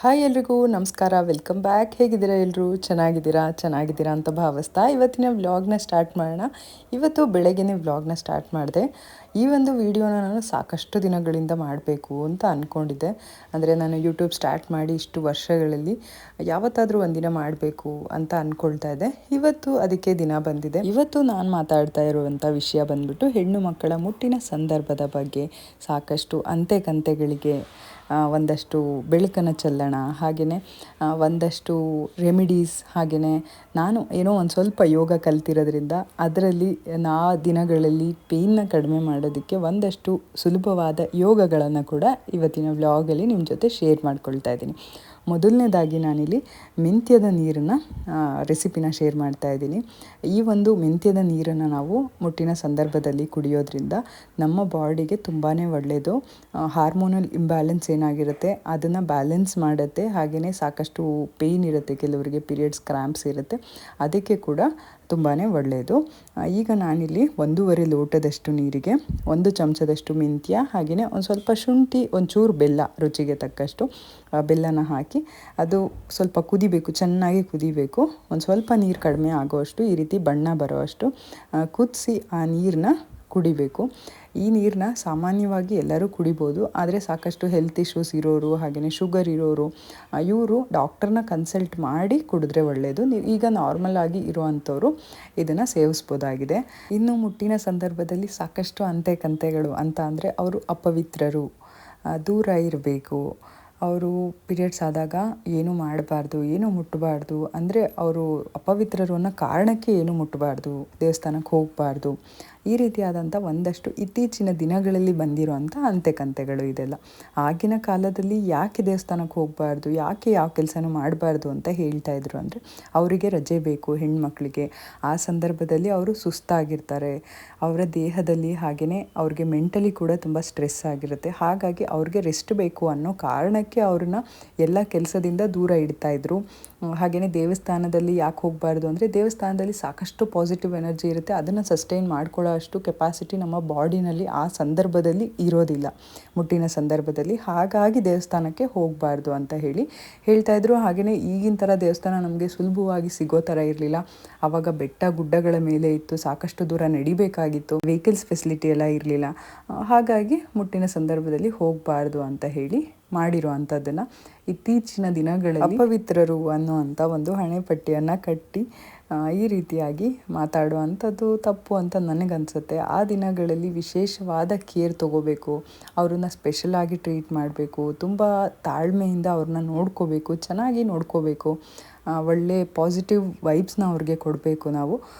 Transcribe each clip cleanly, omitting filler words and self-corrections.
Hi ಎಲ್ರಿಗೂ ನಮಸ್ಕಾರ, welcome back. ಹೇಗಿದ್ದೀರಾ ಎಲ್ಲರೂ? ಚೆನ್ನಾಗಿದ್ದೀರಾ ಅಂತ ಭಾವಿಸ್ತಾ ಇವತ್ತಿನ ವ್ಲಾಗ್ನ ಸ್ಟಾರ್ಟ್ ಮಾಡೋಣ. ಇವತ್ತು ಬೆಳಗ್ಗೆನೇ ವ್ಲಾಗ್ನ ಸ್ಟಾರ್ಟ್ ಮಾಡಿದೆ. ಈ ಒಂದು ವಿಡಿಯೋನ ನಾನು ಸಾಕಷ್ಟು ದಿನಗಳಿಂದ ಮಾಡಬೇಕು ಅಂತ ಅಂದ್ಕೊಂಡಿದ್ದೆ. ಅಂದರೆ ನಾನು ಯೂಟ್ಯೂಬ್ ಸ್ಟಾರ್ಟ್ ಮಾಡಿ ಇಷ್ಟು ವರ್ಷಗಳಲ್ಲಿ ಯಾವತ್ತಾದರೂ ಒಂದಿನ ಮಾಡಬೇಕು ಅಂತ ಅಂದ್ಕೊಳ್ತಾ ಇದ್ದೆ. ಇವತ್ತು ಅದಕ್ಕೆ ದಿನ ಬಂದಿದೆ. ಇವತ್ತು ನಾನು ಮಾತಾಡ್ತಾ ಇರುವಂಥ ವಿಷಯ ಬಂದ್ಬಿಟ್ಟು ಹೆಣ್ಣು ಮಕ್ಕಳ ಮುಟ್ಟಿನ ಸಂದರ್ಭದ ಬಗ್ಗೆ. ಸಾಕಷ್ಟು ಅಂತೆ-ಕಂತೆಗಳಿಗೆ ಒಂದಷ್ಟು ಬೆಳಕನ್ನು ಚೆಲ್ಲೋಣ, ಹಾಗೆಯೇ ಒಂದಷ್ಟು ರೆಮಿಡೀಸ್, ಹಾಗೆಯೇ ನಾನು ಏನೋ ಒಂದು ಸ್ವಲ್ಪ ಯೋಗ ಕಲ್ತಿರೋದ್ರಿಂದ ಅದರಲ್ಲಿ ದಿನಗಳಲ್ಲಿ ಪೇಯ್ನ ಕಡಿಮೆ ಮಾಡೋದಕ್ಕೆ ಒಂದಷ್ಟು ಸುಲಭವಾದ ಯೋಗಗಳನ್ನು ಕೂಡ ಇವತ್ತಿನ ವ್ಲಾಗಲ್ಲಿ ನಿಮ್ಮ ಜೊತೆ ಶೇರ್ ಮಾಡ್ಕೊಳ್ತಾ ಇದ್ದೀನಿ. ಮೊದಲನೇದಾಗಿ ನಾನಿಲ್ಲಿ ಮೆಂತ್ಯದ ನೀರನ್ನು ರೆಸಿಪಿನ ಶೇರ್ ಮಾಡ್ತಾ ಇದ್ದೀನಿ. ಈ ಒಂದು ಮೆಂತ್ಯದ ನೀರನ್ನು ನಾವು ಮುಟ್ಟಿನ ಸಂದರ್ಭದಲ್ಲಿ ಕುಡಿಯೋದ್ರಿಂದ ನಮ್ಮ ಬಾಡಿಗೆ ತುಂಬಾ ಒಳ್ಳೆಯದು. ಹಾರ್ಮೋನಲ್ ಇಂಬ್ಯಾಲೆನ್ಸ್ ಏನಾಗಿರುತ್ತೆ ಅದನ್ನು ಬ್ಯಾಲೆನ್ಸ್ ಮಾಡುತ್ತೆ. ಹಾಗೆಯೇ ಸಾಕಷ್ಟು ಪೇಯ್ನ್ ಇರುತ್ತೆ, ಕೆಲವರಿಗೆ ಪೀರಿಯಡ್ಸ್ ಕ್ರ್ಯಾಂಪ್ಸ್ ಇರುತ್ತೆ, ಅದಕ್ಕೆ ಕೂಡ ತುಂಬಾ ಒಳ್ಳೆಯದು. ಈಗ ನಾನಿಲ್ಲಿ 1.5 ಲೋಟದಷ್ಟು ನೀರಿಗೆ 1 ಚಮಚದಷ್ಟು ಮೆಂತ್ಯ, ಹಾಗೆಯೇ ಒಂದು ಸ್ವಲ್ಪ ಶುಂಠಿ, ಒಂಚೂರು ಬೆಲ್ಲ, ರುಚಿಗೆ ತಕ್ಕಷ್ಟು ಬೆಲ್ಲನ ಹಾಕಿ ಅದು ಸ್ವಲ್ಪ ಕುದಿಬೇಕು, ಚೆನ್ನಾಗಿ ಕುದಿಬೇಕು. ಒಂದು ಸ್ವಲ್ಪ ನೀರು ಕಡಿಮೆ ಆಗೋವಷ್ಟು, ಈ ರೀತಿ ಬಣ್ಣ ಬರೋವಷ್ಟು ಕುದಿಸಿ ಆ ನೀರನ್ನ ಕುಡಿಬೇಕು. ಈ ನೀರನ್ನ ಸಾಮಾನ್ಯವಾಗಿ ಎಲ್ಲರೂ ಕುಡಿಬೋದು, ಆದರೆ ಸಾಕಷ್ಟು ಹೆಲ್ತ್ ಇಶ್ಯೂಸ್ ಇರೋರು, ಹಾಗೆಯೇ ಶುಗರ್ ಇರೋರು, ಇವರು ಡಾಕ್ಟರ್ನ ಕನ್ಸಲ್ಟ್ ಮಾಡಿ ಕುಡಿದ್ರೆ ಒಳ್ಳೆಯದು. ಈಗ ನಾರ್ಮಲ್ ಆಗಿ ಇರುವಂಥವ್ರು ಇದನ್ನು ಸೇವಿಸ್ಬೋದಾಗಿದೆ. ಇನ್ನು ಮುಟ್ಟಿನ ಸಂದರ್ಭದಲ್ಲಿ ಸಾಕಷ್ಟು ಅಂತೆ-ಕಂತೆಗಳು ಅಂತ ಅಂದರೆ ಅವರು ಅಪವಿತ್ರರು, ದೂರ ಇರಬೇಕು, ಅವರು ಪೀರಿಯಡ್ಸ್ ಆದಾಗ ಏನೂ ಮಾಡಬಾರ್ದು, ಏನೂ ಮುಟ್ಟಬಾರ್ದು, ಅಂದರೆ ಅವರು ಅಪವಿತ್ರರು ಅನ್ನೋ ಕಾರಣಕ್ಕೆ ಏನೂ ಮುಟ್ಟಬಾರ್ದು, ದೇವಸ್ಥಾನಕ್ಕೆ ಹೋಗಬಾರ್ದು, ಈ ರೀತಿಯಾದಂಥ ಒಂದಷ್ಟು ಇತ್ತೀಚಿನ ದಿನಗಳಲ್ಲಿ ಬಂದಿರೋವಂಥ ಅಂತೆ-ಕಂತೆಗಳು ಇದೆಲ್ಲ. ಆಗಿನ ಕಾಲದಲ್ಲಿ ಯಾಕೆ ದೇವಸ್ಥಾನಕ್ಕೆ ಹೋಗಬಾರ್ದು, ಯಾಕೆ ಯಾವ ಕೆಲಸನೂ ಮಾಡಬಾರ್ದು ಅಂತ ಹೇಳ್ತಾ ಇದ್ರು ಅಂದರೆ, ಅವರಿಗೆ ರಜೆ ಬೇಕು ಹೆಣ್ಮಕ್ಳಿಗೆ. ಆ ಸಂದರ್ಭದಲ್ಲಿ ಅವರು ಸುಸ್ತಾಗಿರ್ತಾರೆ, ಅವರ ದೇಹದಲ್ಲಿ ಹಾಗೆಯೇ ಅವ್ರಿಗೆ ಮೆಂಟಲಿ ಕೂಡ ತುಂಬ ಸ್ಟ್ರೆಸ್ ಆಗಿರುತ್ತೆ. ಹಾಗಾಗಿ ಅವ್ರಿಗೆ ರೆಸ್ಟ್ ಬೇಕು ಅನ್ನೋ ಕಾರಣಕ್ಕೆ ಅವ್ರನ್ನ ಎಲ್ಲ ಕೆಲಸದಿಂದ ದೂರ ಇಡ್ತಾಯಿದ್ರು. ಹಾಗೆಯೇ ದೇವಸ್ಥಾನದಲ್ಲಿ ಯಾಕೆ ಹೋಗಬಾರ್ದು ಅಂದರೆ, ದೇವಸ್ಥಾನದಲ್ಲಿ ಸಾಕಷ್ಟು ಪಾಸಿಟಿವ್ ಎನರ್ಜಿ ಇರುತ್ತೆ, ಅದನ್ನು ಸಸ್ಟೈನ್ ಮಾಡ್ಕೊಳ್ಳೋ ಅಷ್ಟು ಕೆಪಾಸಿಟಿ ನಮ್ಮ ಬಾಡಿನಲ್ಲಿ ಆ ಸಂದರ್ಭದಲ್ಲಿ ಇರೋದಿಲ್ಲ ಮುಟ್ಟಿನ ಸಂದರ್ಭದಲ್ಲಿ. ಹಾಗಾಗಿ ದೇವಸ್ಥಾನಕ್ಕೆ ಹೋಗಬಾರ್ದು ಅಂತ ಹೇಳ್ತಾಯಿದ್ರು. ಹಾಗೆಯೇ ಈಗಿನ ಥರ ದೇವಸ್ಥಾನ ನಮಗೆ ಸುಲಭವಾಗಿ ಸಿಗೋ ಥರ ಇರಲಿಲ್ಲ. ಆವಾಗ ಬೆಟ್ಟ ಗುಡ್ಡಗಳ ಮೇಲೆ ಇತ್ತು, ಸಾಕಷ್ಟು ದೂರ ನಡಿಬೇಕಾಗಿತ್ತು, ವೆಹಿಕಲ್ಸ್ ಫೆಸಿಲಿಟಿ ಎಲ್ಲ ಇರಲಿಲ್ಲ. ಹಾಗಾಗಿ ಮುಟ್ಟಿನ ಸಂದರ್ಭದಲ್ಲಿ ಹೋಗಬಾರ್ದು ಅಂತ ಮಾಡಿರೋ ಅಂಥದ್ದನ್ನು ಇತ್ತೀಚಿನ ದಿನಗಳಲ್ಲಿ ಅಪವಿತ್ರರು ಅನ್ನುವಂಥ ಒಂದು ಹಣೆಪಟ್ಟಿಯನ್ನು ಕಟ್ಟಿ ಈ ರೀತಿಯಾಗಿ ಮಾತಾಡುವಂಥದ್ದು ತಪ್ಪು ಅಂತ ನನಗನ್ಸುತ್ತೆ. ಆ ದಿನಗಳಲ್ಲಿ ವಿಶೇಷವಾದ ಕೇರ್ ತೊಗೋಬೇಕು, ಅವ್ರನ್ನ ಸ್ಪೆಷಲಾಗಿ ಟ್ರೀಟ್ ಮಾಡಬೇಕು, ತುಂಬ ತಾಳ್ಮೆಯಿಂದ ಅವ್ರನ್ನ ನೋಡ್ಕೋಬೇಕು, ಚೆನ್ನಾಗಿ ನೋಡ್ಕೋಬೇಕು, ಒಳ್ಳೆ ಪಾಸಿಟಿವ್ ವೈಬ್ಸ್ನ ಅವ್ರಿಗೆ ಕೊಡಬೇಕು ನಾವು.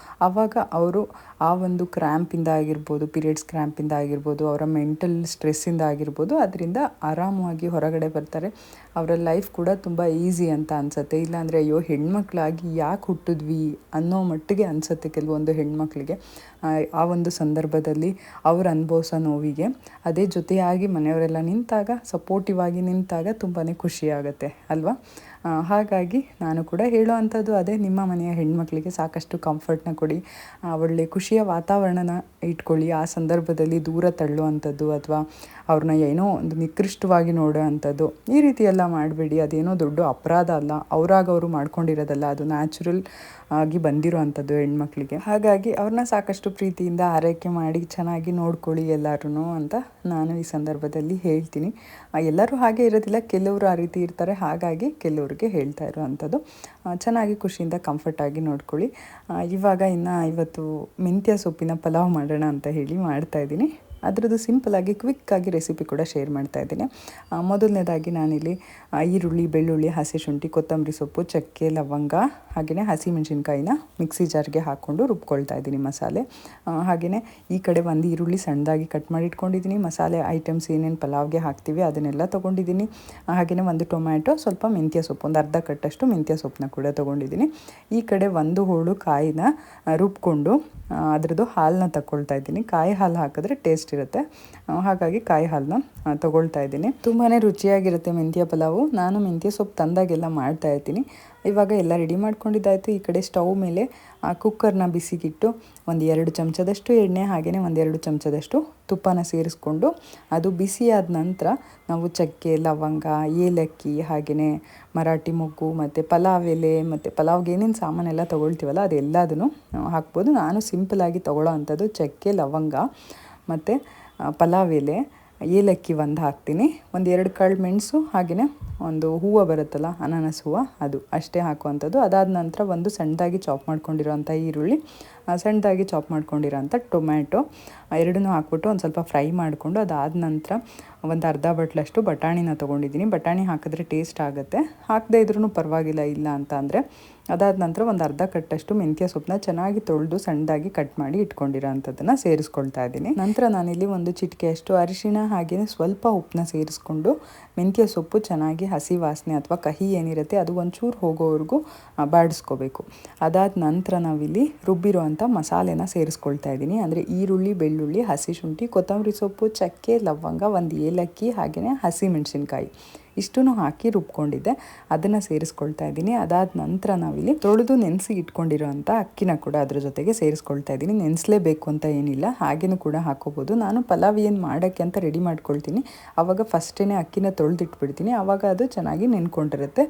ಆವಾಗ ಅವರು ಆ ಒಂದು ಕ್ರ್ಯಾಂಪಿಂದ ಆಗಿರ್ಬೋದು, ಪೀರಿಯಡ್ಸ್ ಕ್ರ್ಯಾಂಪಿಂದ ಆಗಿರ್ಬೋದು, ಅವರ ಮೆಂಟಲ್ ಸ್ಟ್ರೆಸ್ಸಿಂದ ಆಗಿರ್ಬೋದು, ಅದರಿಂದ ಆರಾಮವಾಗಿ ಹೊರಗಡೆ ಬರ್ತಾರೆ. ಅವರ ಲೈಫ್ ಕೂಡ ತುಂಬ ಈಸಿ ಅಂತ ಅನಿಸುತ್ತೆ. ಇಲ್ಲಾಂದರೆ ಅಯ್ಯೋ ಹೆಣ್ಮಕ್ಳಾಗಿ ಯಾಕೆ ಹುಟ್ಟಿದ್ವಿ ಅನ್ನೋ ಮಟ್ಟಿಗೆ ಅನಿಸುತ್ತೆ ಕೆಲವೊಂದು ಹೆಣ್ಮಕ್ಳಿಗೆ. ಆ ಒಂದು ಸಂದರ್ಭದಲ್ಲಿ ಅವ್ರು ಅನುಭವಿಸೋ ನೋವಿಗೆ ಅದೇ ಜೊತೆಯಾಗಿ ಮನೆಯವರೆಲ್ಲ ನಿಂತಾಗ, ಸಪೋರ್ಟಿವ್ ಆಗಿ ನಿಂತಾಗ ತುಂಬಾ ಖುಷಿಯಾಗತ್ತೆ ಅಲ್ವಾ? ಹಾಗಾಗಿ ನಾನು ಕೂಡ ಹೇಳೋ ಅಂಥದ್ದು ಅದೇ, ನಿಮ್ಮ ಮನೆಯ ಹೆಣ್ಮಕ್ಳಿಗೆ ಸಾಕಷ್ಟು ಕಂಫರ್ಟ್ನ ಕೊಡಿ, ಒಳ್ಳೆ ಖುಷಿಯ ವಾತಾವರಣನ ಇಟ್ಕೊಳ್ಳಿ. ಆ ಸಂದರ್ಭದಲ್ಲಿ ದೂರ ತಳ್ಳುವಂಥದ್ದು ಅಥವಾ ಅವ್ರನ್ನ ಏನೋ ಒಂದು ನಿಕೃಷ್ಟವಾಗಿ ನೋಡೋ ಅಂಥದ್ದು ಈ ರೀತಿ ಎಲ್ಲ ಮಾಡಬೇಡಿ. ಅದೇನೋ ದೊಡ್ಡ ಅಪರಾಧ ಅಲ್ಲ, ಅವರು ಮಾಡ್ಕೊಂಡಿರೋದಲ್ಲ, ಅದು ನ್ಯಾಚುರಲ್ ಆಗಿ ಬಂದಿರೋ ಅಂಥದ್ದು ಹೆಣ್ಮಕ್ಳಿಗೆ. ಹಾಗಾಗಿ ಅವ್ರನ್ನ ಸಾಕಷ್ಟು ಪ್ರೀತಿಯಿಂದ ಆರೈಕೆ ಮಾಡಿ ಚೆನ್ನಾಗಿ ನೋಡ್ಕೊಳ್ಳಿ ಎಲ್ಲರೂ ಅಂತ ನಾನು ಈ ಸಂದರ್ಭದಲ್ಲಿ ಹೇಳ್ತೀನಿ. ಎಲ್ಲರೂ ಹಾಗೆ ಇರೋದಿಲ್ಲ, ಕೆಲವರು ಆ ರೀತಿ ಇರ್ತಾರೆ. ಹಾಗಾಗಿ ಕೆಲವ್ರಿಗೆ ಹೇಳ್ತಾ ಇರೋವಂಥದ್ದು ಚೆನ್ನಾಗಿ ಖುಷಿಯಿಂದ ಕಂಫರ್ಟಾಗಿ ನೋಡ್ಕೊಳ್ಳಿ. ಇವಾಗ ಇವತ್ತು ಮೆಂತ್ಯ ಸೊಪ್ಪಿನ ಪಲಾವ್ ಮಾಡೋಣ ಅಂತ ಮಾಡ್ತಾಯಿದ್ದೀನಿ. ಅದರದ್ದು ಸಿಂಪಲಾಗಿ ಕ್ವಿಕ್ಕಾಗಿ ರೆಸಿಪಿ ಕೂಡ ಶೇರ್ ಮಾಡ್ತಾ ಇದ್ದೀನಿ. ಮೊದಲನೇದಾಗಿ ನಾನಿಲ್ಲಿ ಈರುಳ್ಳಿ, ಬೆಳ್ಳುಳ್ಳಿ, ಹಸಿ ಶುಂಠಿ, ಕೊತ್ತಂಬರಿ ಸೊಪ್ಪು, ಚಕ್ಕೆ, ಲವಂಗ, ಹಾಗೆಯೇ ಹಸಿಮೆಣಸಿನ್ಕಾಯಿನ ಮಿಕ್ಸಿ ಜಾರ್ಗೆ ಹಾಕ್ಕೊಂಡು ರುಬ್ಕೊಳ್ತಾ ಇದ್ದೀನಿ ಮಸಾಲೆ. ಹಾಗೆಯೇ ಈ ಕಡೆ ಒಂದು ಈರುಳ್ಳಿ ಸಣ್ಣದಾಗಿ ಕಟ್ ಮಾಡಿ ಇಟ್ಕೊಂಡಿದ್ದೀನಿ. ಮಸಾಲೆ ಐಟಮ್ಸ್ ಏನೇನು ಪಲಾವ್ಗೆ ಹಾಕ್ತೀವಿ ಅದನ್ನೆಲ್ಲ ತೊಗೊಂಡಿದ್ದೀನಿ. ಹಾಗೆಯೇ ಒಂದು ಟೊಮ್ಯಾಟೊ, ಸ್ವಲ್ಪ ಮೆಂತ್ಯ ಸೊಪ್ಪು, ಒಂದು ಅರ್ಧ ಕಟ್ಟಷ್ಟು ಮೆಂತ್ಯ ಸೊಪ್ಪನ್ನ ಕೂಡ ತೊಗೊಂಡಿದ್ದೀನಿ. ಈ ಕಡೆ 1 ಹೋಳು ಕಾಯಿನ ರುಬ್ಕೊಂಡು ಅದರದ್ದು ಹಾಲನ್ನ ತಗೊಳ್ತಾ ಇದ್ದೀನಿ. ಕಾಯಿ ಹಾಲು ಹಾಕಿದ್ರೆ ಟೇಸ್ಟ್ ಇರುತ್ತೆ. ಹಾಗಾಗಿ ಕಾಯಿ ಹಾಲನ್ನ ತೊಗೊಳ್ತಾ ಇದ್ದೀನಿ. ತುಂಬಾ ರುಚಿಯಾಗಿರುತ್ತೆ ಮೆಂತ್ಯ ಪಲಾವು. ನಾನು ಮೆಂತ್ಯ ಸೊಪ್ಪು ತಂದಾಗೆಲ್ಲ ಮಾಡ್ತಾ ಇರ್ತೀನಿ. ಇವಾಗ ಎಲ್ಲ ರೆಡಿ ಮಾಡ್ಕೊಂಡಿದ್ದಾಯಿತು. ಈ ಕಡೆ ಸ್ಟವ್ ಮೇಲೆ ಕುಕ್ಕರ್ನ ಬಿಸಿಗಿಟ್ಟು ಒಂದು 2 ಚಮಚದಷ್ಟು ಎಣ್ಣೆ ಹಾಗೆಯೇ 1-2 ಚಮಚದಷ್ಟು ತುಪ್ಪನ ಸೇರಿಸ್ಕೊಂಡು ಅದು ಬಿಸಿಯಾದ ನಂತರ ನಾವು ಚಕ್ಕೆ, ಲವಂಗ, ಏಲಕ್ಕಿ ಹಾಗೆಯೇ ಮರಾಠಿ ಮೊಗ್ಗು ಮತ್ತು ಪಲಾವ್ ಎಲೆ ಮತ್ತು ಪಲಾವ್ಗೆ ಏನೇನು ಸಾಮಾನೆಲ್ಲ ತೊಗೊಳ್ತೀವಲ್ಲ ಅದೆಲ್ಲದನ್ನು ಹಾಕ್ಬೋದು. ನಾನು ಸಿಂಪಲಾಗಿ ತೊಗೊಳ್ಳೋ ಅಂಥದ್ದು ಚಕ್ಕೆ, ಲವಂಗ ಮತ್ತು ಪಲಾವ್ ಎಲೆ, ಏಲಕ್ಕಿ ಒಂದು ಹಾಕ್ತೀನಿ, 1-2 ಕಾಳು ಮೆಣಸು ಹಾಗೆಯೇ ಒಂದು ಹೂವು ಬರುತ್ತಲ್ಲ ಅನಾನಸ್ ಹೂವು ಅದು ಅಷ್ಟೇ ಹಾಕುವಂಥದ್ದು. ಅದಾದ ನಂತರ ಒಂದು ಸಣ್ಣದಾಗಿ ಚಾಪ್ ಮಾಡ್ಕೊಂಡಿರೋಂಥ ಈರುಳ್ಳಿ, ಸಣ್ಣದಾಗಿ ಚಾಪ್ ಮಾಡ್ಕೊಂಡಿರೋಂಥ ಟೊಮ್ಯಾಟೊ ಎರಡನ್ನೂ ಹಾಕ್ಬಿಟ್ಟು ಒಂದು ಸ್ವಲ್ಪ ಫ್ರೈ ಮಾಡಿಕೊಂಡು ಅದಾದ ನಂತರ ಒಂದು ಅರ್ಧ ಬಟ್ಲಷ್ಟು ಬಟಾಣಿನ ತೊಗೊಂಡಿದ್ದೀನಿ. ಬಟಾಣಿ ಹಾಕಿದ್ರೆ ಟೇಸ್ಟ್ ಆಗುತ್ತೆ, ಹಾಕದೇ ಇದ್ರೂ ಪರವಾಗಿಲ್ಲ ಇಲ್ಲ ಅಂತ ಅಂದರೆ. ಅದಾದ ನಂತರ ಒಂದು ಅರ್ಧ ಕಟ್ಟಷ್ಟು ಮೆಂತ್ಯ ಸೊಪ್ಪನ್ನ ಚೆನ್ನಾಗಿ ತೊಳೆದು ಸಣ್ಣದಾಗಿ ಕಟ್ ಮಾಡಿ ಇಟ್ಕೊಂಡಿರೋ ಅಂಥದ್ದನ್ನು ಸೇರಿಸ್ಕೊಳ್ತಾ ಇದ್ದೀನಿ. ನಂತರ ನಾನಿಲ್ಲಿ ಒಂದು ಚಿಟಿಕೆಯಷ್ಟು ಅರಿಶಿಣ ಹಾಗೆಯೇ ಸ್ವಲ್ಪ ಉಪ್ಪನ್ನ ಸೇರಿಸ್ಕೊಂಡು ಮೆಂತ್ಯ ಸೊಪ್ಪು ಚೆನ್ನಾಗಿ ಹಸಿ ವಾಸನೆ ಅಥವಾ ಕಹಿ ಏನಿರುತ್ತೆ ಅದು ಒಂಚೂರು ಹೋಗೋವರೆಗೂ ಬಾಡಿಸ್ಕೋಬೇಕು. ಅದಾದ ನಂತರ ನಾವಿಲ್ಲಿ ರುಬ್ಬಿರೋ ಅಂಥ ಮಸಾಲೆನ ಸೇರಿಸ್ಕೊಳ್ತಾ ಇದ್ದೀನಿ. ಅಂದರೆ ಈರುಳ್ಳಿ, ಬೆಳ್ಳುಳ್ಳಿ, ಹಸಿ ಶುಂಠಿ, ಕೊತ್ತಂಬರಿ ಸೊಪ್ಪು, ಚಕ್ಕೆ, ಲವಂಗ, ಒಂದು ಏಲಕ್ಕಿ ಹಾಗೆಯೇ ಹಸಿ ಮೆಣಸಿನ್ಕಾಯಿ ಇಷ್ಟನ್ನು ಹಾಕಿ ರುಬ್ಕೊಂಡಿದ್ದೆ, ಅದನ್ನು ಸೇರಿಸ್ಕೊಳ್ತಾ ಇದ್ದೀನಿ. ಅದಾದ ನಂತರ ನಾವಿಲ್ಲಿ ತೊಳೆದು ನೆನೆಸಿ ಇಟ್ಕೊಂಡಿರೋ ಅಂಥ ಅಕ್ಕಿನ ಕೂಡ ಅದ್ರ ಜೊತೆಗೆ ಸೇರಿಸ್ಕೊಳ್ತಾ ಇದ್ದೀನಿ. ನೆನೆಸಲೇಬೇಕು ಅಂತ ಏನಿಲ್ಲ, ಹಾಗೇನೂ ಕೂಡ ಹಾಕೋಬೋದು. ನಾನು ಪಲಾವ್ ಏನು ಮಾಡೋಕ್ಕೆ ಅಂತ ರೆಡಿ ಮಾಡ್ಕೊಳ್ತೀನಿ, ಆವಾಗ ಫಸ್ಟೇ ಅಕ್ಕಿನ ತೊಳೆದಿಟ್ಬಿಡ್ತೀನಿ. ಆವಾಗ ಅದು ಚೆನ್ನಾಗಿ ನೆನ್ಕೊಂಡಿರುತ್ತೆ,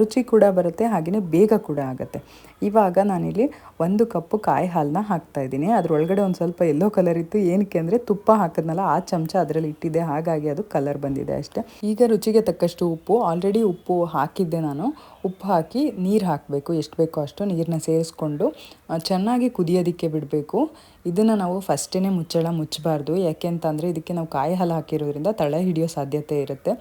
ರುಚಿ ಕೂಡ ಬರುತ್ತೆ ಹಾಗೆಯೇ ಬೇಗ ಕೂಡ ಆಗುತ್ತೆ. ಇವಾಗ ನಾನಿಲ್ಲಿ 1 ಕಪ್ಪು ಕಾಯಿ ಹಾಲನ್ನ ಹಾಕ್ತಾಯಿದ್ದೀನಿ. ಅದರೊಳಗಡೆ ಒಂದು ಸ್ವಲ್ಪ ಯೆಲ್ಲೋ ಕಲರ್ ಇತ್ತು, ಏನಕ್ಕೆ ಅಂದರೆ ತುಪ್ಪ ಹಾಕಿದ್ನಲ್ಲ ಆ ಚಮಚ ಅದರಲ್ಲಿ ಇಟ್ಟಿದ್ದೆ, ಹಾಗಾಗಿ ಅದು ಕಲರ್ ಬಂದಿದೆ ಅಷ್ಟೇ. ಈಗ ರುಚಿಗೆ ತಕ್ಕಷ್ಟು ಉಪ್ಪು, ಆಲ್ರೆಡಿ ಉಪ್ಪು ಹಾಕಿದ್ದೆ ನಾನು. ಉಪ್ಪು ಹಾಕಿ ನೀರು ಹಾಕಬೇಕು, ಎಷ್ಟು ಬೇಕೋ ಅಷ್ಟು ನೀರನ್ನ ಸೇರಿಸ್ಕೊಂಡು ಚೆನ್ನಾಗಿ ಕುದಿಯೋದಕ್ಕೆ ಬಿಡಬೇಕು. ಇದನ್ನು ನಾವು ಫಸ್ಟೇ ಮುಚ್ಚಬಾರ್ದು, ಯಾಕೆ ಅಂತಂದರೆ ಇದಕ್ಕೆ ನಾವು ಕಾಯಿ ಹಾಲು ಹಾಕಿರೋದ್ರಿಂದ ತಳ ಹಿಡಿಯೋ ಸಾಧ್ಯತೆ ಇರುತ್ತೆ.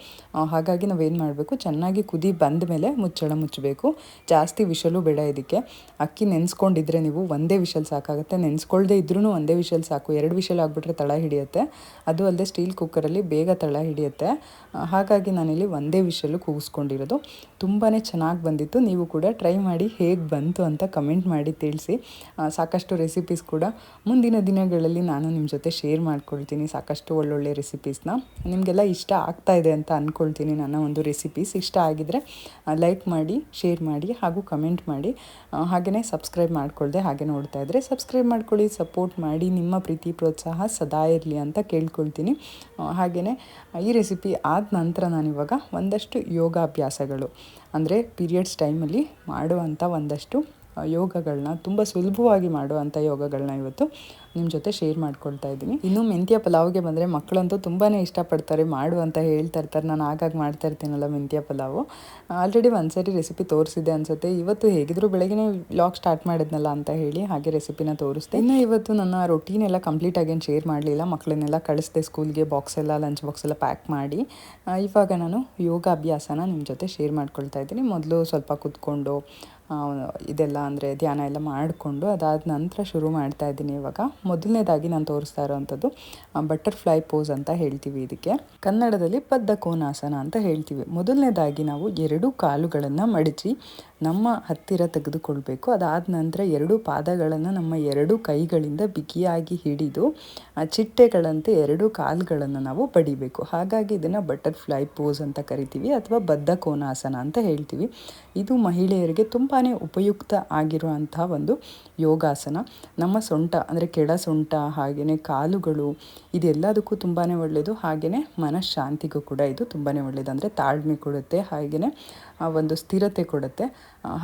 ಹಾಗಾಗಿ ನಾವೇನು ಮಾಡಬೇಕು, ಚೆನ್ನಾಗಿ ಕುದಿ ಬಂದ ಮೇಲೆ ಮುಚ್ಚಬೇಕು. ಜಾಸ್ತಿ ವಿಷಲು ಬೇಡ ಇದಕ್ಕೆ. ಅಕ್ಕಿ ನೆನೆಸ್ಕೊಂಡಿದ್ರೆ ನೀವು ಒಂದೇ ವಿಷಲ್ ಸಾಕಾಗುತ್ತೆ, ನೆನೆಸ್ಕೊಳ್ದೇ ಇದ್ರೂ ಒಂದೇ ವಿಷಲ್ ಸಾಕು. 2 ವಿಷಲ್ ಆಗಿಬಿಟ್ರೆ ತಳ ಹಿಡಿಯುತ್ತೆ. ಅದು ಅಲ್ಲದೆ ಸ್ಟೀಲ್ ಕುಕ್ಕರಲ್ಲಿ ಬೇಗ ತಳ ಹಿಡಿಯುತ್ತೆ. ಹಾಗಾಗಿ ನಾನಿಲ್ಲಿ ಒಂದೇ ವಿಷಲು ಕೂಗಿಸ್ಕೊಂಡಿರೋದು. ತುಂಬಾ ಚೆನ್ನಾಗಿ ಬಂದಿತ್ತು. ನೀವು ಕೂಡ ಟ್ರೈ ಮಾಡಿ ಹೇಗೆ ಬಂತು ಅಂತ ಕಮೆಂಟ್ ಮಾಡಿ ತಿಳಿಸಿ. ಸಾಕಷ್ಟು ರೆಸಿಪೀಸ್ ಕೂಡ ಮುಂದಿನ ದಿನಗಳಲ್ಲಿ ನಾನು ನಿಮ್ಮ ಜೊತೆ ಶೇರ್ ಮಾಡ್ಕೊಳ್ತೀನಿ, ಸಾಕಷ್ಟು ಒಳ್ಳೊಳ್ಳೆ ರೆಸಿಪೀಸ್ನ. ನಿಮಗೆಲ್ಲ ಇಷ್ಟ ಆಗ್ತಾ ಇದೆ ಅಂತ ಅಂದ್ಕೊಳ್ತೀನಿ. ನನ್ನ ಒಂದು ರೆಸಿಪೀಸ್ ಇಷ್ಟ ಆಗಿದರೆ ಲೈಕ್ ಮಾಡಿ, ಶೇರ್ ಮಾಡಿ ಹಾಗೂ ಕಮೆಂಟ್ ಮಾಡಿ. ಹಾಗೆಯೇ ಸಬ್ಸ್ಕ್ರೈಬ್ ಮಾಡ್ಕೊಳ್ದೆ ಹಾಗೆ ನೋಡ್ತಾ ಇದ್ದರೆ ಸಬ್ಸ್ಕ್ರೈಬ್ ಮಾಡ್ಕೊಳ್ಳಿ, ಸಪೋರ್ಟ್ ಮಾಡಿ. ನಿಮ್ಮ ಪ್ರೀತಿ ಪ್ರೋತ್ಸಾಹ ಸದಾ ಇರಲಿ ಅಂತ ಕೇಳ್ಕೊಳ್ತೀನಿ. ಹಾಗೆಯೇ ಈ ರೆಸಿಪಿ ಆದ ನಂತರ ನಾನಿವಾಗ ಒಂದಷ್ಟು ಯೋಗಾಭ್ಯಾಸಗಳು, ಅಂದರೆ ಪೀರಿಯಡ್ಸ್ ಟೈಮಲ್ಲಿ ಮಾಡುವಂಥ ಒಂದಷ್ಟು ಯೋಗಗಳನ್ನ, ತುಂಬ ಸುಲಭವಾಗಿ ಮಾಡುವಂಥ ಯೋಗಗಳನ್ನ ಇವತ್ತು ನಿಮ್ಮ ಜೊತೆ ಶೇರ್ ಮಾಡ್ಕೊಳ್ತಾ ಇದ್ದೀನಿ. ಇನ್ನು ಮೆಂತ್ಯ ಪಲಾವ್ಗೆ ಬಂದರೆ ಮಕ್ಕಳಂತೂ ತುಂಬಾ ಇಷ್ಟಪಡ್ತಾರೆ, ಮಾಡು ಅಂತ ಹೇಳ್ತಾ ಇರ್ತಾರೆ. ನಾನು ಆಗಾಗ ಮಾಡ್ತಾ ಇರ್ತೀನಲ್ಲ ಮೆಂತ್ಯ ಪಲಾವು. ಆಲ್ರೆಡಿ ಒಂದ್ಸರಿ ರೆಸಿಪಿ ತೋರಿಸಿದೆ ಅನಿಸುತ್ತೆ. ಇವತ್ತು ಹೇಗಿದ್ರು ಬೆಳಗ್ಗೆ ವ್ಲಾಗ್ ಸ್ಟಾರ್ಟ್ ಮಾಡಿದ್ನಲ್ಲ ಅಂತ ಹೇಳಿ ಹಾಗೆ ರೆಸಿಪಿನ ತೋರಿಸ್ದೆ. ಇನ್ನು ಇವತ್ತು ನನ್ನ ರೊಟೀನ್ ಎಲ್ಲ ಕಂಪ್ಲೀಟಾಗಿ ಏನು ಶೇರ್ ಮಾಡಲಿಲ್ಲ. ಮಕ್ಕಳನ್ನೆಲ್ಲ ಕಳಿಸ್ದೆ ಸ್ಕೂಲ್ಗೆ, ಬಾಕ್ಸ್ ಎಲ್ಲ ಲಂಚ್ ಬಾಕ್ಸ್ ಎಲ್ಲ ಪ್ಯಾಕ್ ಮಾಡಿ. ಇವಾಗ ನಾನು ಯೋಗಾಭ್ಯಾಸನ ನಿಮ್ಮ ಜೊತೆ ಶೇರ್ ಮಾಡ್ಕೊಳ್ತಾ ಇದ್ದೀನಿ. ಮೊದಲು ಸ್ವಲ್ಪ ಕೂತ್ಕೊಂಡು ಇದೆಲ್ಲ ಅಂದರೆ ಧ್ಯಾನ ಎಲ್ಲ ಮಾಡಿಕೊಂಡು ಅದಾದ ನಂತರ ಶುರು ಮಾಡ್ತಾ ಇದ್ದೀನಿ. ಇವಾಗ ಮೊದಲನೇದಾಗಿ ನಾನು ತೋರಿಸ್ತಾ ಇರೋವಂಥದ್ದು ಬಟರ್ಫ್ಲೈ ಪೋಸ್ ಅಂತ ಹೇಳ್ತೀವಿ. ಇದಕ್ಕೆ ಕನ್ನಡದಲ್ಲಿ ಪದ್ಮಕೋನಾಸನ ಅಂತ ಹೇಳ್ತೀವಿ. ಮೊದಲನೇದಾಗಿ ನಾವು 2 ಕಾಲುಗಳನ್ನು ಮಡಚಿ ನಮ್ಮ ಹತ್ತಿರ ತೆಗೆದುಕೊಳ್ಬೇಕು. ಅದಾದ ನಂತರ 2 ಪಾದಗಳನ್ನು ನಮ್ಮ 2 ಕೈಗಳಿಂದ ಬಿಗಿಯಾಗಿ ಹಿಡಿದು ಚಿಟ್ಟೆಗಳಂತೆ 2 ಕಾಲುಗಳನ್ನು ನಾವು ಬಡಿಬೇಕು. ಹಾಗಾಗಿ ಇದನ್ನು ಬಟರ್ಫ್ಲೈ ಪೋಸ್ ಅಂತ ಕರಿತೀವಿ ಅಥವಾ ಬದ್ಧಕೋನಾಸನ ಅಂತ ಹೇಳ್ತೀವಿ. ಇದು ಮಹಿಳೆಯರಿಗೆ ತುಂಬಾ ಉಪಯುಕ್ತ ಆಗಿರುವಂಥ ಒಂದು ಯೋಗಾಸನ. ನಮ್ಮ ಸೊಂಟ ಅಂದರೆ ಕೆಳ ಸೊಂಟ ಹಾಗೆಯೇ ಕಾಲುಗಳು ಇದೆಲ್ಲದಕ್ಕೂ ತುಂಬಾ ಒಳ್ಳೆಯದು. ಹಾಗೆಯೇ ಮನಃಶಾಂತಿಗೂ ಕೂಡ ಇದು ತುಂಬಾ ಒಳ್ಳೆಯದು. ಅಂದರೆ ತಾಳ್ಮೆ ಕೊಡುತ್ತೆ, ಹಾಗೆಯೇ ಒಂದು ಸ್ಥಿರತೆ ಕೊಡುತ್ತೆ.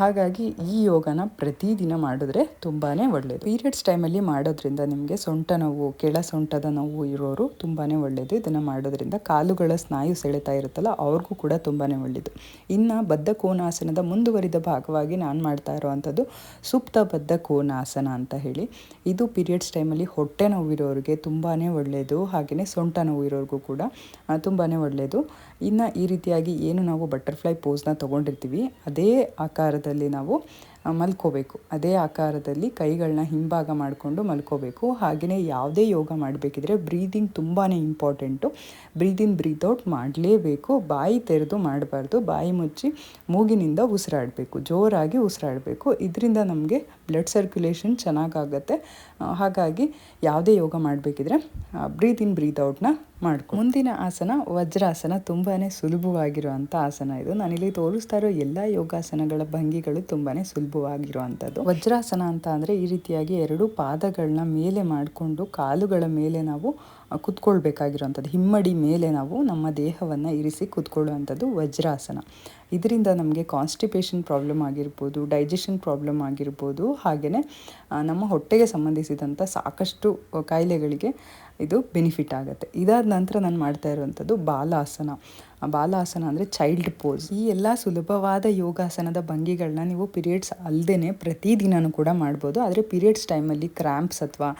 ಹಾಗಾಗಿ ಈ ಯೋಗನ ಪ್ರತಿದಿನ ಮಾಡಿದ್ರೆ ತುಂಬಾ ಒಳ್ಳೆಯದು. ಪೀರಿಯಡ್ಸ್ ಟೈಮಲ್ಲಿ ಮಾಡೋದ್ರಿಂದ ನಿಮಗೆ ಸೊಂಟ ನೋವು, ಕೆಳ ಸೊಂಟದ ನೋವು ಇರೋರು ತುಂಬಾ ಒಳ್ಳೆಯದು. ಇದನ್ನು ಮಾಡೋದ್ರಿಂದ ಕಾಲುಗಳ ಸ್ನಾಯು ಸೆಳೆತ ಇರುತ್ತಲ್ಲ ಅವ್ರಿಗೂ ಕೂಡ ತುಂಬಾ ಒಳ್ಳೆಯದು. ಇನ್ನು ಬದ್ಧಕೋನಾಸನದ ಮುಂದುವರಿದ ಭಾಗವಾಗಿ ನಾನು ಮಾಡ್ತಾ ಇರೋವಂಥದ್ದು ಸುಪ್ತ ಬದ್ಧಕೋನಾಸನ ಅಂತ ಹೇಳಿ. ಇದು ಪೀರಿಯಡ್ಸ್ ಟೈಮಲ್ಲಿ ಹೊಟ್ಟೆ ನೋವಿರೋರಿಗೆ ತುಂಬಾ ಒಳ್ಳೆಯದು, ಹಾಗೆಯೇ ಸೊಂಟ ನೋವಿರೋರಿಗೂ ಕೂಡ ತುಂಬಾ ಒಳ್ಳೆಯದು. ಇನ್ನು ಈ ರೀತಿಯಾಗಿ ಏನು ನಾವು ಬಟರ್ಫ್ಲೈ ಪೋಸ್ನ ತೊಗೊಂಡಿರ್ತೀವಿ ಅದೇ ಆಕಾರದಲ್ಲಿ ನಾವು ಮಲ್ಕೋಬೇಕು. ಅದೇ ಆಕಾರದಲ್ಲಿ ಕೈಗಳನ್ನ ಹಿಂಭಾಗ ಮಾಡಿಕೊಂಡು ಮಲ್ಕೋಬೇಕು. ಹಾಗೆಯೇ ಯಾವುದೇ ಯೋಗ ಮಾಡಬೇಕಿದ್ರೆ ಬ್ರೀದಿಂಗ್ ತುಂಬಾ ಇಂಪಾರ್ಟೆಂಟು. ಬ್ರೀದ್ ಇನ್ ಬ್ರೀತ್ ಔಟ್ ಮಾಡಲೇಬೇಕು. ಬಾಯಿ ತೆರೆದು ಮಾಡಬಾರ್ದು, ಬಾಯಿ ಮುಚ್ಚಿ ಮೂಗಿನಿಂದ ಉಸಿರಾಡಬೇಕು, ಜೋರಾಗಿ ಉಸಿರಾಡಬೇಕು. ಇದರಿಂದ ನಮಗೆ ಬ್ಲಡ್ ಸರ್ಕ್ಯುಲೇಷನ್ ಚೆನ್ನಾಗಾಗತ್ತೆ. ಹಾಗಾಗಿ ಯಾವುದೇ ಯೋಗ ಮಾಡಬೇಕಿದ್ರೆ ಬ್ರೀತ್ ಇನ್ ಬ್ರೀತ್ ಔಟ್ನ ಮಾಡ್ಕೊ. ಮುಂದಿನ ಆಸನ ವಜ್ರಾಸನ. ತುಂಬಾ ಸುಲಭವಾಗಿರುವಂಥ ಆಸನ ಇದು. ನಾನಿಲ್ಲಿ ತೋರಿಸ್ತಾ ಇರೋ ಎಲ್ಲ ಯೋಗಾಸನಗಳ ಭಂಗಿಗಳು ತುಂಬಾ ಸುಲಭವಾಗಿರುವಂಥದ್ದು. ವಜ್ರಾಸನ ಅಂತ ಅಂದರೆ ಈ ರೀತಿಯಾಗಿ ಎರಡು ಪಾದಗಳನ್ನ ಮೇಲೆ ಮಾಡಿಕೊಂಡು ಕಾಲುಗಳ ಮೇಲೆ ನಾವು ಕುತ್ಕೊಳ್ಬೇಕಾಗಿರುವಂಥದ್ದು. ಹಿಮ್ಮಡಿ ಮೇಲೆ ನಾವು ನಮ್ಮ ದೇಹವನ್ನು ಇರಿಸಿ ಕುತ್ಕೊಳ್ಳುವಂಥದ್ದು ವಜ್ರಾಸನ. ಇದರಿಂದ ನಮಗೆ ಕಾನ್ಸ್ಟಿಪೇಷನ್ ಪ್ರಾಬ್ಲಮ್ ಆಗಿರ್ಬೋದು, ಡೈಜೆಷನ್ ಪ್ರಾಬ್ಲಮ್ ಆಗಿರ್ಬೋದು, ಹಾಗೆಯೇ ನಮ್ಮ ಹೊಟ್ಟೆಗೆ ಸಂಬಂಧಿಸಿದಂಥ ಸಾಕಷ್ಟು ಕಾಯಿಲೆಗಳಿಗೆ ಇದು ಬೆನಿಫಿಟ್ ಆಗುತ್ತೆ. ಇದಾದ ನಂತರ ನಾನು ಮಾಡ್ತಾ ಇರುವಂಥದ್ದು ಬಾಲಾಸನ. ಬಾಲಾಸನ ಅಂದರೆ ಚೈಲ್ಡ್ ಪೋಸ್. ಈ ಎಲ್ಲ ಸುಲಭವಾದ ಯೋಗಾಸನದ ಭಂಗಿಗಳನ್ನ ನೀವು ಪೀರಿಯಡ್ಸ್ ಅಲ್ಲದೇ ಪ್ರತಿದಿನವೂ ಕೂಡ ಮಾಡ್ಬೋದು. ಆದರೆ ಪೀರಿಯಡ್ಸ್ ಟೈಮಲ್ಲಿ ಕ್ರ್ಯಾಂಪ್ಸ್ ಅಥವಾ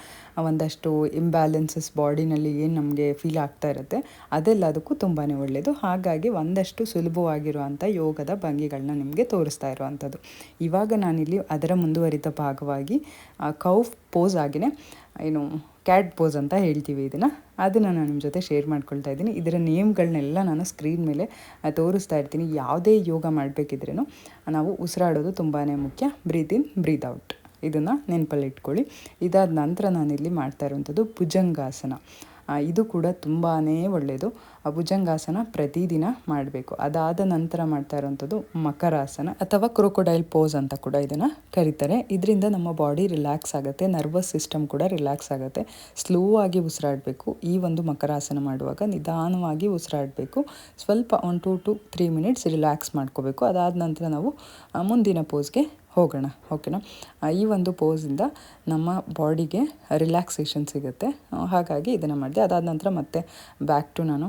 ಒಂದಷ್ಟು ಇಂಬ್ಯಾಲೆನ್ಸಸ್ ಬಾಡಿನಲ್ಲಿ ಏನು ನಮಗೆ ಫೀಲ್ ಆಗ್ತಾ ಇರುತ್ತೆ ಅದೆಲ್ಲದಕ್ಕೂ ತುಂಬಾ ಒಳ್ಳೆಯದು. ಹಾಗಾಗಿ ಒಂದಷ್ಟು ಸುಲಭವಾಗಿರುವಂಥ ಯೋಗದ ಭಂಗಿಗಳನ್ನ ನಿಮಗೆ ತೋರಿಸ್ತಾ ಇರುವಂಥದ್ದು. ಇವಾಗ ನಾನಿಲ್ಲಿ ಅದರ ಮುಂದುವರಿದ ಭಾಗವಾಗಿ ಕೌ ಪೋಸ್ ಆಗಿನೇ ಏನು ಕ್ಯಾಟ್ ಪೋಸ್ ಅಂತ ಹೇಳ್ತೀವಿ ಅದನ್ನು ನಾನು ನಿಮ್ಮ ಜೊತೆ ಶೇರ್ ಮಾಡ್ಕೊಳ್ತಾ ಇದ್ದೀನಿ. ಇದರ ನೇಮ್ಗಳನ್ನೆಲ್ಲ ನಾನು ಸ್ಕ್ರೀನ್ ಮೇಲೆ ತೋರಿಸ್ತಾ ಇರ್ತೀನಿ. ಯಾವುದೇ ಯೋಗ ಮಾಡಬೇಕಿದ್ರೂ ನಾವು ಉಸಿರಾಡೋದು ತುಂಬಾ ಮುಖ್ಯ. ಬ್ರೀತ್ ಇನ್ ಬ್ರೀತ್ ಔಟ್, ಇದನ್ನು ನೆನಪಲ್ಲಿ ಇಟ್ಕೊಳ್ಳಿ. ಇದಾದ ನಂತರ ನಾನಿಲ್ಲಿ ಮಾಡ್ತಾ ಇರುವಂಥದ್ದು ಭುಜಂಗಾಸನ. ಇದು ಕೂಡ ತುಂಬಾ ಒಳ್ಳೆಯದು. ಭುಜಂಗಾಸನ ಪ್ರತಿದಿನ ಮಾಡಬೇಕು. ಅದಾದ ನಂತರ ಮಾಡ್ತಾ ಇರೋವಂಥದ್ದು ಮಕರಾಸನ ಅಥವಾ ಕ್ರೊಕೊಡೈಲ್ ಪೋಸ್ ಅಂತ ಕೂಡ ಇದನ್ನು ಕರೀತಾರೆ. ಇದರಿಂದ ನಮ್ಮ ಬಾಡಿ ರಿಲ್ಯಾಕ್ಸ್ ಆಗುತ್ತೆ, ನರ್ವಸ್ ಸಿಸ್ಟಮ್ ಕೂಡ ರಿಲ್ಯಾಕ್ಸ್ ಆಗುತ್ತೆ. ಸ್ಲೋ ಆಗಿ ಉಸಿರಾಡಬೇಕು. ಈ ಒಂದು ಮಕರಾಸನ ಮಾಡುವಾಗ ನಿಧಾನವಾಗಿ ಉಸಿರಾಡಬೇಕು. ಸ್ವಲ್ಪ 1 to 3 ಮಿನಿಟ್ಸ್ ರಿಲ್ಯಾಕ್ಸ್ ಮಾಡ್ಕೋಬೇಕು. ಅದಾದ ನಂತರ ನಾವು ಮುಂದಿನ ಪೋಸ್ಗೆ ಹೋಗೋಣ. ಓಕೆನಾ? ಈ ಒಂದು ಪೋಸಿಂದ ನಮ್ಮ ಬಾಡಿಗೆ ರಿಲ್ಯಾಕ್ಸೇಷನ್ ಸಿಗುತ್ತೆ. ಹಾಗಾಗಿ ಇದನ್ನು ಮಾಡಿದೆ. ಅದಾದ ನಂತರ ಮತ್ತೆ ಬ್ಯಾಕ್ ಟು ನಾನು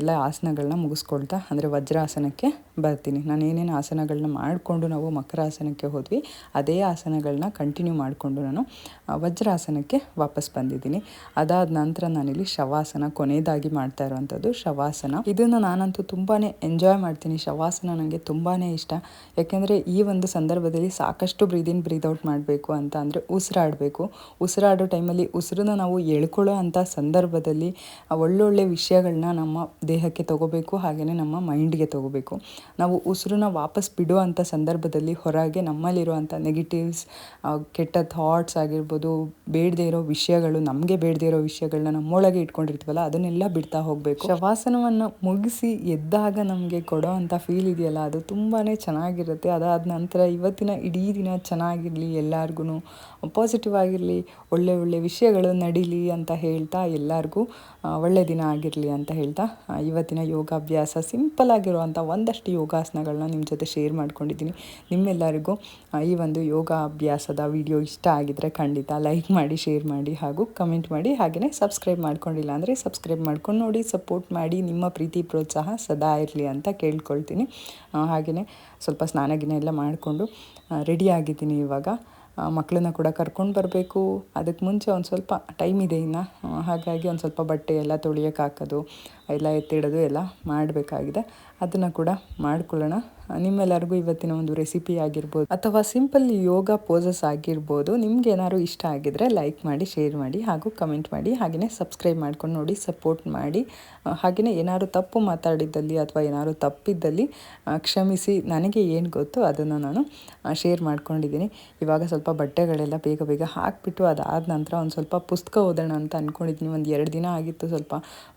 ಎಲ್ಲ ಆಸನಗಳನ್ನ ಮುಗಿಸ್ಕೊಳ್ತಾ ಅಂದರೆ ವಜ್ರಾಸನಕ್ಕೆ ಬರ್ತೀನಿ. ನಾನು ಏನೇನು ಆಸನಗಳನ್ನ ಮಾಡಿಕೊಂಡು ನಾವು ಮಕರಾಸನಕ್ಕೆ ಹೋದ್ವಿ ಅದೇ ಆಸನಗಳನ್ನ ಕಂಟಿನ್ಯೂ ಮಾಡಿಕೊಂಡು ನಾನು ವಜ್ರಾಸನಕ್ಕೆ ವಾಪಸ್ ಬಂದಿದ್ದೀನಿ. ಅದಾದ ನಂತರ ನಾನಿಲ್ಲಿ ಶವಾಸನ ಕೊನೆಯದಾಗಿ ಮಾಡ್ತಾ ಇರುವಂಥದ್ದು ಶವಾಸನ. ಇದನ್ನು ನಾನಂತೂ ತುಂಬಾ ಎಂಜಾಯ್ ಮಾಡ್ತೀನಿ. ಶವಾಸನ ನನಗೆ ತುಂಬಾ ಇಷ್ಟ. ಯಾಕೆಂದರೆ ಈ ಒಂದು ಸಂದರ್ಭದಲ್ಲಿ ಸಾಕಷ್ಟು ಬ್ರೀದ್ ಇನ್ ಬ್ರೀದ್ ಔಟ್ ಮಾಡಬೇಕು ಅಂತ ಅಂದರೆ ಉಸಿರಾಡಬೇಕು. ಉಸಿರಾಡೋ ಟೈಮಲ್ಲಿ ಉಸಿರನ್ನ ನಾವು ಎಳ್ಕೊಳ್ಳೋ ಅಂಥ ಸಂದರ್ಭದಲ್ಲಿ ಒಳ್ಳೊಳ್ಳೆ ವಿಷಯಗಳನ್ನ ನಮ್ಮ ದೇಹಕ್ಕೆ ತೊಗೋಬೇಕು, ಹಾಗೆಯೇ ನಮ್ಮ ಮೈಂಡ್ಗೆ ತೊಗೋಬೇಕು. ನಾವು ಉಸಿರನ್ನ ವಾಪಸ್ ಬಿಡೋ ಅಂಥ ಸಂದರ್ಭದಲ್ಲಿ ಹೊರಗೆ ನಮ್ಮಲ್ಲಿರುವಂಥ ನೆಗೆಟಿವ್ಸ್, ಕೆಟ್ಟ ಥಾಟ್ಸ್ ಆಗಿರ್ಬೋದು, ಬೇಡದೇ ಇರೋ ವಿಷಯಗಳು, ನಮಗೆ ಬೇಡದೇ ಇರೋ ವಿಷಯಗಳನ್ನ ನಮ್ಮೊಳಗೆ ಇಟ್ಕೊಂಡಿರ್ತೀವಲ್ಲ ಅದನ್ನೆಲ್ಲ ಬಿಡ್ತಾ ಹೋಗಬೇಕು. ಶವಾಸನವನ್ನು ಮುಗಿಸಿ ಎದ್ದಾಗ ನಮಗೆ ಕೊಡೋ ಅಂಥ ಫೀಲ್ ಇದೆಯಲ್ಲ ಅದು ತುಂಬಾ ಚೆನ್ನಾಗಿರುತ್ತೆ. ಅದಾದ ನಂತರ ಇವತ್ತಿನ ಇಡೀ ದಿನ ಚೆನ್ನಾಗಿರಲಿ, ಎಲ್ಲರಿಗೂ ಪಾಸಿಟಿವ್ ಆಗಿರಲಿ, ಒಳ್ಳೆ ವಿಷಯಗಳು ನಡೀಲಿ ಅಂತ ಹೇಳ್ತಾ ಎಲ್ಲರಿಗೂ ಒಳ್ಳೆ ದಿನ ಆಗಿರಲಿ ಅಂತ ಹೇಳ್ತಾ ಇವತ್ತಿನ ಯೋಗಾಭ್ಯಾಸ ಸಿಂಪಲ್ ಆಗಿರುವಂಥ ಒಂದಷ್ಟು ಯೋಗಾಸನಗಳನ್ನ ನಿಮ್ಮ ಜೊತೆ ಶೇರ್ ಮಾಡ್ಕೊಂಡಿದ್ದೀನಿ. ನಿಮ್ಮೆಲ್ಲರಿಗೂ ಈ ಒಂದು ಯೋಗಾಭ್ಯಾಸದ ವಿಡಿಯೋ ಇಷ್ಟ ಆಗಿದ್ದರೆ ಖಂಡಿತ ಲೈಕ್ ಮಾಡಿ, ಶೇರ್ ಮಾಡಿ ಹಾಗೂ ಕಮೆಂಟ್ ಮಾಡಿ. ಹಾಗೆಯೇ ಸಬ್ಸ್ಕ್ರೈಬ್ ಮಾಡ್ಕೊಂಡಿಲ್ಲ ಅಂದರೆ ಸಬ್ಸ್ಕ್ರೈಬ್ ಮಾಡ್ಕೊಂಡು ನೋಡಿ, ಸಪೋರ್ಟ್ ಮಾಡಿ. ನಿಮ್ಮ ಪ್ರೀತಿ ಪ್ರೋತ್ಸಾಹ ಸದಾ ಇರಲಿ ಅಂತ ಕೇಳ್ಕೊಳ್ತೀನಿ. ಹಾಗೆಯೇ ಸ್ವಲ್ಪ ಸ್ನಾನ ಎಲ್ಲ ಮಾಡಿಕೊಂಡು ರೆಡಿ ಆಗಿದ್ದೀನಿ. ಇವಾಗ ಮಕ್ಕಳನ್ನ ಕೂಡ ಕರ್ಕೊಂಡು ಬರಬೇಕು. ಅದಕ್ಕೆ ಮುಂಚೆ ಒಂದು ಸ್ವಲ್ಪ ಟೈಮ್ ಇದೆ ಇನ್ನು. ಹಾಗಾಗಿ ಒಂದು ಸ್ವಲ್ಪ ಬಟ್ಟೆ ಎಲ್ಲ ತೊಳಿಯೋಕೆ ಹಾಕೋದು, ಎಲ್ಲ ಎತ್ತಿಡೋದು ಎಲ್ಲ ಮಾಡಬೇಕಾಗಿದೆ. ಅದನ್ನು ಕೂಡ ಮಾಡ್ಕೊಳ್ಳೋಣ. ನಿಮ್ಮೆಲ್ಲರಿಗೂ ಇವತ್ತಿನ ಒಂದು ರೆಸಿಪಿ ಆಗಿರ್ಬೋದು ಅಥವಾ ಸಿಂಪಲ್ ಯೋಗ ಪೋಸಸ್ ಆಗಿರ್ಬೋದು ನಿಮ್ಗೆ ಏನಾದ್ರು ಇಷ್ಟ ಆಗಿದ್ರೆ ಲೈಕ್ ಮಾಡಿ, ಶೇರ್ ಮಾಡಿ ಹಾಗೂ ಕಮೆಂಟ್ ಮಾಡಿ. ಹಾಗೆಯೇ ಸಬ್ಸ್ಕ್ರೈಬ್ ಮಾಡ್ಕೊಂಡು ನೋಡಿ, ಸಪೋರ್ಟ್ ಮಾಡಿ. ಹಾಗೆಯೇ ಏನಾದ್ರು ತಪ್ಪು ಮಾತಾಡಿದ್ದಲ್ಲಿ ಅಥವಾ ಏನಾದ್ರು ತಪ್ಪಿದ್ದಲ್ಲಿ ಕ್ಷಮಿಸಿ. ನನಗೆ ಏನು ಗೊತ್ತು ಅದನ್ನು ನಾನು ಶೇರ್ ಮಾಡ್ಕೊಂಡಿದ್ದೀನಿ. ಇವಾಗ ಸ್ವಲ್ಪ ಬಟ್ಟೆಗಳೆಲ್ಲ ಬೇಗ ಹಾಕಿಬಿಟ್ಟು ಅದಾದ ನಂತರ ಒಂದು ಸ್ವಲ್ಪ ಪುಸ್ತಕ ಓದೋಣ ಅಂತ ಅಂದ್ಕೊಂಡಿದ್ದೀನಿ. ಒಂದು 2 ದಿನ ಆಗಿತ್ತು ಸ್ವಲ್ಪ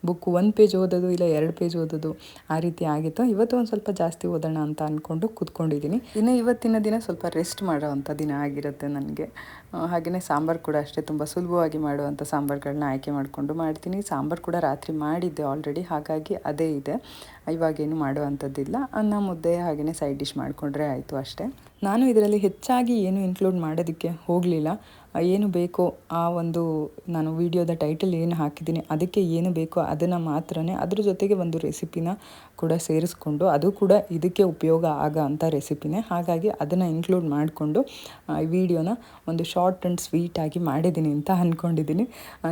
ಬುಕ್ 1 ಪೇಜ್ ಓದೋದು ಇಲ್ಲ 2 ಪೇಜ್ ಓದೋದು ಆ ರೀತಿ ಆಗಿತ್ತು. ಇವತ್ತು ಒಂದು ಸ್ವಲ್ಪ ಜಾಸ್ತಿ ಓದೋಣ ಅಂತ ಅಂದ್ಕೊಂಡು ಕೂತ್ಕೊಂಡಿದ್ದೀನಿ. ಇನ್ನು ಇವತ್ತಿನ ದಿನ ಸ್ವಲ್ಪ ರೆಸ್ಟ್ ಮಾಡೋವಂಥ ದಿನ ಆಗಿರುತ್ತೆ ನನಗೆ. ಹಾಗೆಯೇ ಸಾಂಬಾರು ಕೂಡ ಅಷ್ಟೇ, ತುಂಬ ಸುಲಭವಾಗಿ ಮಾಡುವಂಥ ಸಾಂಬಾರುಗಳನ್ನ ಆಯ್ಕೆ ಮಾಡಿಕೊಂಡು ಮಾಡ್ತೀನಿ. ಸಾಂಬಾರು ಕೂಡ ರಾತ್ರಿ ಮಾಡಿದ್ದೆ ಆಲ್ರೆಡಿ, ಹಾಗಾಗಿ ಅದೇ ಇದೆ. ಇವಾಗೇನು ಮಾಡುವಂಥದ್ದಿಲ್ಲ. ಅನ್ನ ಮುದ್ದೆ ಹಾಗೆಯೇ ಸೈಡ್ ಡಿಶ್ ಮಾಡಿಕೊಂಡ್ರೆ ಆಯಿತು ಅಷ್ಟೇ. ನಾನು ಇದರಲ್ಲಿ ಹೆಚ್ಚಾಗಿ ಏನು ಇನ್ಕ್ಲೂಡ್ ಮಾಡೋದಕ್ಕೆ ಹೋಗಲಿಲ್ಲ. ಏನು ಬೇಕೋ ಆ ಒಂದು ನಾನು ವಿಡಿಯೋದ ಟೈಟಲ್ ಏನು ಹಾಕಿದ್ದೀನಿ ಅದಕ್ಕೆ ಏನು ಬೇಕೋ ಅದನ್ನು ಮಾತ್ರ ಅದ್ರ ಜೊತೆಗೆ ಒಂದು ರೆಸಿಪಿನ ಕೂಡ ಸೇರಿಸ್ಕೊಂಡು ಅದು ಕೂಡ ಇದಕ್ಕೆ ಉಪಯೋಗ ಆಗೋ ಅಂಥ ರೆಸಿಪಿನೇ. ಹಾಗಾಗಿ ಅದನ್ನು ಇನ್ಕ್ಲೂಡ್ ಮಾಡಿಕೊಂಡು ಈ ವಿಡಿಯೋನ ಒಂದು ಶಾರ್ಟ್ ಆ್ಯಂಡ್ ಸ್ವೀಟಾಗಿ ಮಾಡಿದ್ದೀನಿ ಅಂತ ಅಂದ್ಕೊಂಡಿದ್ದೀನಿ.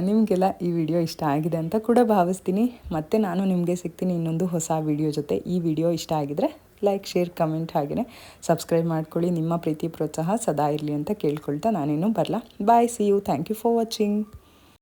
ನಿಮಗೆಲ್ಲ ಈ ವಿಡಿಯೋ ಇಷ್ಟ ಆಗಿದೆ ಅಂತ ಕೂಡ ಭಾವಿಸ್ತೀನಿ. ಮತ್ತು ನಾನು ನಿಮಗೆ ಸಿಗ್ತೀನಿ ಇನ್ನೊಂದು ಹೊಸ ವಿಡಿಯೋ ಜೊತೆ. ಈ ವಿಡಿಯೋ ಇಷ್ಟ ಆಗಿದರೆ ಲೈಕ್, ಶೇರ್, ಕಮೆಂಟ್ ಹಾಗೆಯೇ ಸಬ್ಸ್ಕ್ರೈಬ್ ಮಾಡ್ಕೊಳ್ಳಿ. ನಿಮ್ಮ ಪ್ರೀತಿ ಪ್ರೋತ್ಸಾಹ ಸದಾ ಇರಲಿ ಅಂತ ಕೇಳ್ಕೊಳ್ತಾ ನಾನೇನು ಬರಲ್ಲ. Bye, see you, thank you for watching.